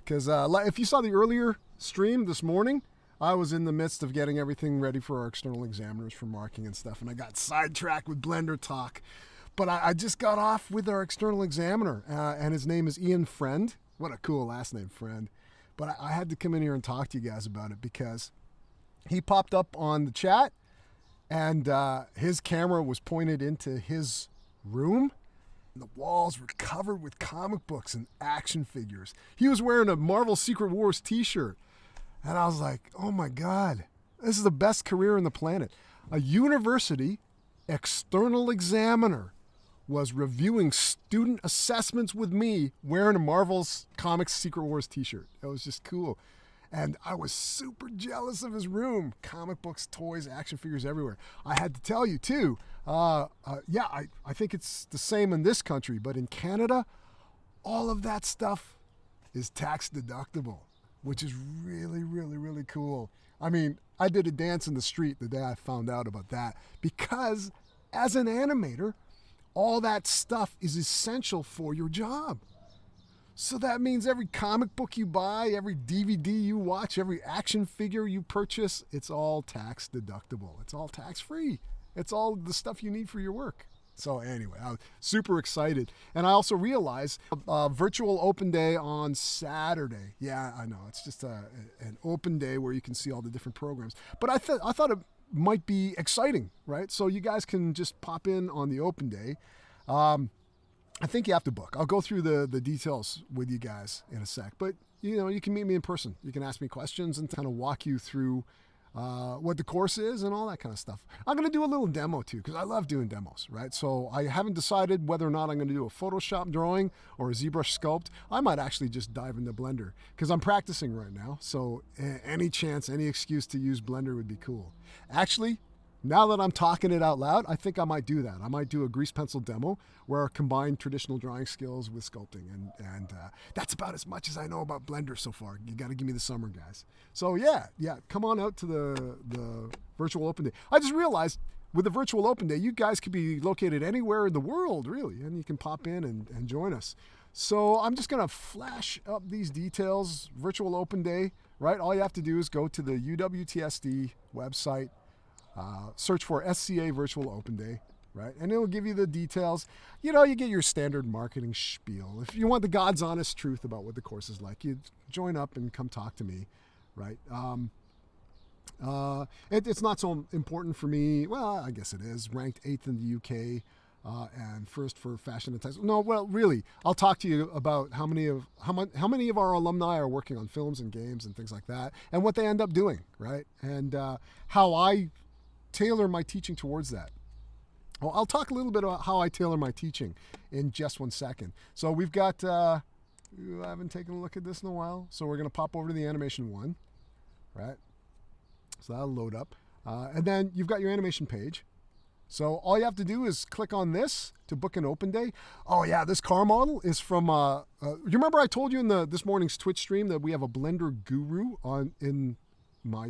because if you saw the earlier stream this morning, I was in the midst of getting everything ready for our external examiners for marking and stuff, and I got sidetracked with Blender talk. But I just got off with our external examiner, and his name is Ian Friend. What a cool last name, Friend. But I had to come in here and talk to you guys about it because he popped up on the chat, and his camera was pointed into his room. And the walls were covered with comic books and action figures. He was wearing a Marvel Secret Wars t-shirt. And I was like, oh my God, this is the best career on the planet. A university external examiner was reviewing student assessments with me wearing a Marvel's Comics Secret Wars t-shirt. It was just cool. And I was super jealous of his room. Comic books, toys, action figures everywhere. I had to tell you too, I think it's the same in this country, but in Canada, all of that stuff is tax deductible, which is really, really, really cool. I mean, I did a dance in the street the day I found out about that because as an animator, all that stuff is essential for your job. So that means every comic book you buy, every DVD you watch, every action figure you purchase, it's all tax deductible. It's all tax free. It's all the stuff you need for your work. So anyway, I was super excited. And I also realized virtual open day on Saturday. Yeah, I know. It's just an open day where you can see all the different programs. But I thought it might be exciting, right? So you guys can just pop in on the open day. I think you have to book. I'll go through the details with you guys in a sec. But, you can meet me in person. You can ask me questions and kind of walk you through what the course is and all that kind of stuff. I'm going to do a little demo too because I love doing demos, right? So I haven't decided whether or not I'm going to do a Photoshop drawing or a ZBrush sculpt. I might actually just dive into Blender because I'm practicing right now. So any chance, any excuse to use Blender would be cool. Actually, now that I'm talking it out loud, I think I might do that. I might do a grease pencil demo where I combine traditional drawing skills with sculpting. And that's about as much as I know about Blender so far. You got to give me the summer, guys. So yeah, come on out to the virtual open day. I just realized with the virtual open day, you guys could be located anywhere in the world, really. And you can pop in and join us. So I'm just going to flash up these details. Virtual open day, right? All you have to do is go to the UWTSD website. Search for SCA Virtual Open Day, right? And it'll give you the details. You get your standard marketing spiel. If you want the God's honest truth about what the course is like, you join up and come talk to me, right? It's not so important for me. Well, I guess it is. Ranked 8th in the UK and first for fashion and textile. No, well, really, I'll talk to you about how many of our alumni are working on films and games and things like that, and what they end up doing, right? And how I tailor my teaching towards that. Well, I'll talk a little bit about how I tailor my teaching in just one second. So we've got, I haven't taken a look at this in a while. So we're going to pop over to the animation one, right? So that'll load up. And then you've got your animation page. So all you have to do is click on this to book an open day. Oh yeah, this car model is from, you remember I told you in this morning's Twitch stream that we have a Blender guru in my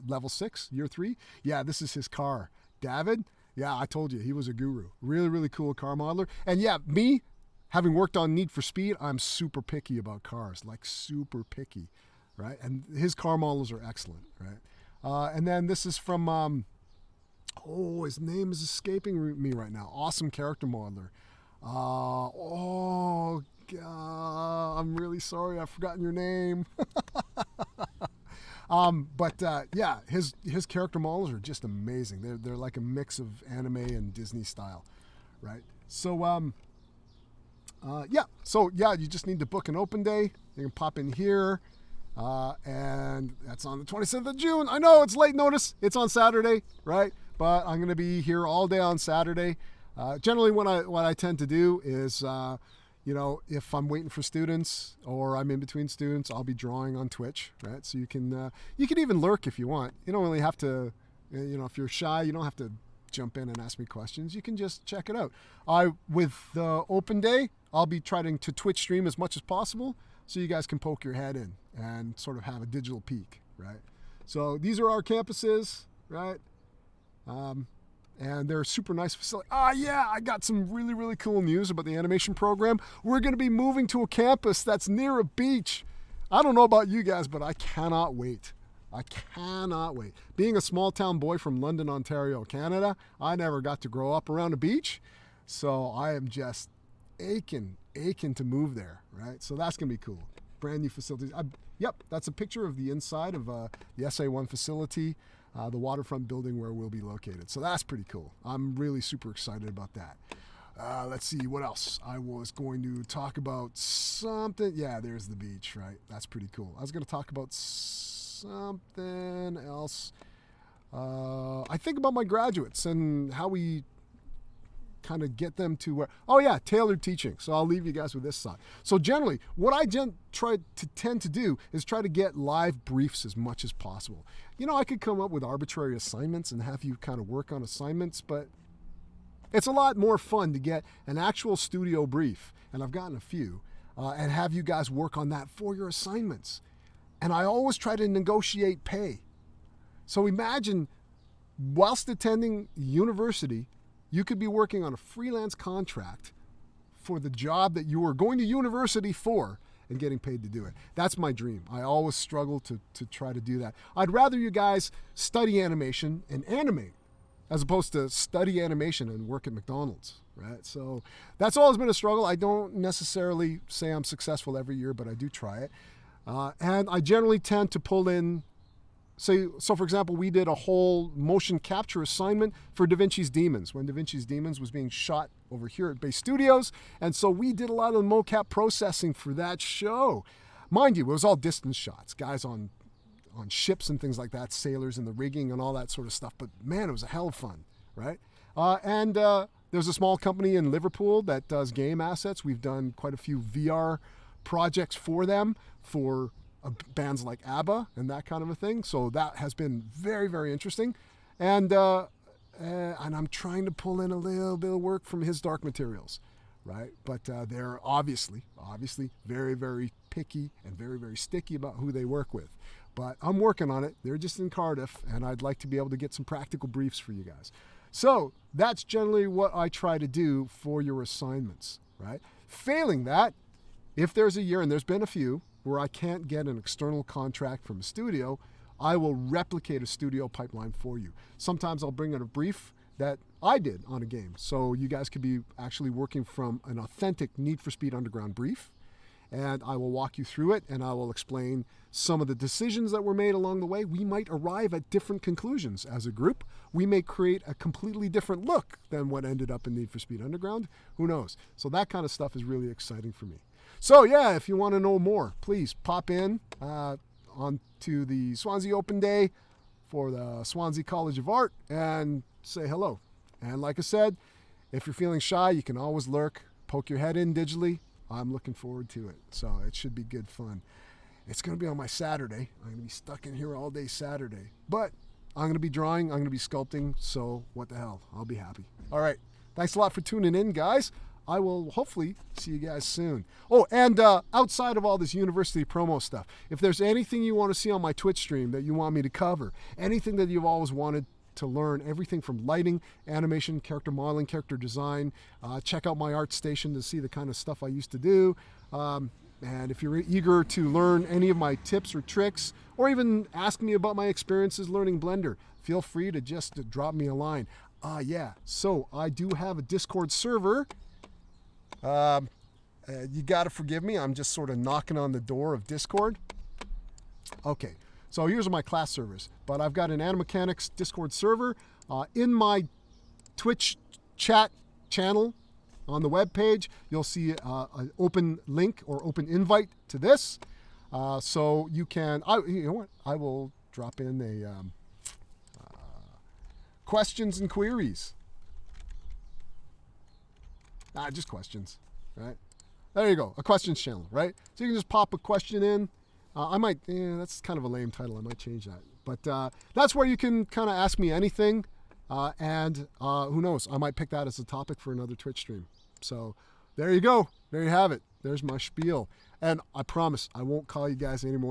level 6, year 3. Yeah, this is his car. David, yeah, I told you, he was a guru. Really, really cool car modeler. And yeah, me, having worked on Need for Speed, I'm super picky about cars, like super picky, right? And his car models are excellent, right? And then this is from, his name is escaping me right now. Awesome character modeler. God, I'm really sorry, I've forgotten your name. Yeah, his character models are just amazing. They're like a mix of anime and Disney style, right? So you just need to book an open day. You can pop in here, and that's on the 27th of June. I know it's late notice. It's on Saturday, right? But I'm gonna be here all day on Saturday. Generally, what I tend to do is if I'm waiting for students or I'm in between students, I'll be drawing on Twitch, right? So you can even lurk if you want. You don't really have to, if you're shy, you don't have to jump in and ask me questions. You can just check it out. With the open day, I'll be trying to Twitch stream as much as possible so you guys can poke your head in and sort of have a digital peek, right? So these are our campuses, right? And they're super nice facility. I got some really, really cool news about the animation program. We're going to be moving to a campus that's near a beach. I don't know about you guys, but I cannot wait. I cannot wait. Being a small town boy from London, Ontario, Canada, I never got to grow up around a beach. So I am just aching to move there, right? So that's going to be cool. Brand new facilities. Yep, that's a picture of the inside of the SA1 facility, the waterfront building where we'll be located. So that's pretty cool. I'm really super excited about that. Let's see, what else? I was going to talk about something. Yeah, there's the beach, right? That's pretty cool. I was going to talk about something else. I think about my graduates and how we kind of get them to where, oh yeah, tailored teaching. So I'll leave you guys with this thought. So generally, what I tend to do is try to get live briefs as much as possible. You know, I could come up with arbitrary assignments and have you kind of work on assignments, but it's a lot more fun to get an actual studio brief, and I've gotten a few, and have you guys work on that for your assignments. And I always try to negotiate pay. So imagine, whilst attending university, you could be working on a freelance contract for the job that you were going to university for and getting paid to do it. That's my dream. I always struggle to try to do that. I'd rather you guys study animation and animate as opposed to study animation and work at McDonald's, right? So that's always been a struggle. I don't necessarily say I'm successful every year, but I do try it. And I generally tend to pull in, so for example, we did a whole motion capture assignment for Da Vinci's Demons when Da Vinci's Demons was being shot over here at Bay Studios. And so we did a lot of the mocap processing for that show. Mind you, it was all distance shots, guys on ships and things like that, sailors and the rigging and all that sort of stuff. But man, it was a hell of fun, right? And there's a small company in Liverpool that does game assets. We've done quite a few VR projects for them for bands like ABBA and that kind of a thing. So that has been very, very interesting. And I'm trying to pull in a little bit of work from His Dark Materials, right? But they're obviously very, very picky and very, very sticky about who they work with. But I'm working on it. They're just in Cardiff, and I'd like to be able to get some practical briefs for you guys. So that's generally what I try to do for your assignments, right? Failing that, if there's a year, and there's been a few, where I can't get an external contract from a studio, I will replicate a studio pipeline for you. Sometimes I'll bring in a brief that I did on a game. So you guys could be actually working from an authentic Need for Speed Underground brief. And I will walk you through it, and I will explain some of the decisions that were made along the way. We might arrive at different conclusions as a group. We may create a completely different look than what ended up in Need for Speed Underground. Who knows? So that kind of stuff is really exciting for me. So yeah, if you want to know more, please pop in onto the Swansea Open Day for the Swansea College of Art and say hello. And like I said, if you're feeling shy, you can always lurk, poke your head in digitally. I'm looking forward to it. So it should be good fun. It's going to be on my Saturday. I'm going to be stuck in here all day Saturday. But I'm going to be drawing. I'm going to be sculpting. So what the hell? I'll be happy. All right. Thanks a lot for tuning in, guys. I will hopefully see you guys soon. Oh, and outside of all this university promo stuff, if there's anything you want to see on my Twitch stream that you want me to cover, anything that you've always wanted to learn, everything from lighting, animation, character modeling, character design, check out my art station to see the kind of stuff I used to do. And if you're eager to learn any of my tips or tricks, or even ask me about my experiences learning Blender, feel free to just drop me a line. Yeah, so I do have a Discord server. You got to forgive me. I'm just sort of knocking on the door of Discord. Okay, so here's my class servers. But I've got an Animechanics Discord server. In my Twitch chat channel on the web page, you'll see an open link or open invite to this. So you can, you know what? I will drop in a questions and queries. Just questions, right? There you go, a questions channel, right? So you can just pop a question in. I might, that's kind of a lame title. I might change that. But that's where you can kind of ask me anything. And who knows, I might pick that as a topic for another Twitch stream. So there you go. There you have it. There's my spiel. And I promise I won't call you guys anymore.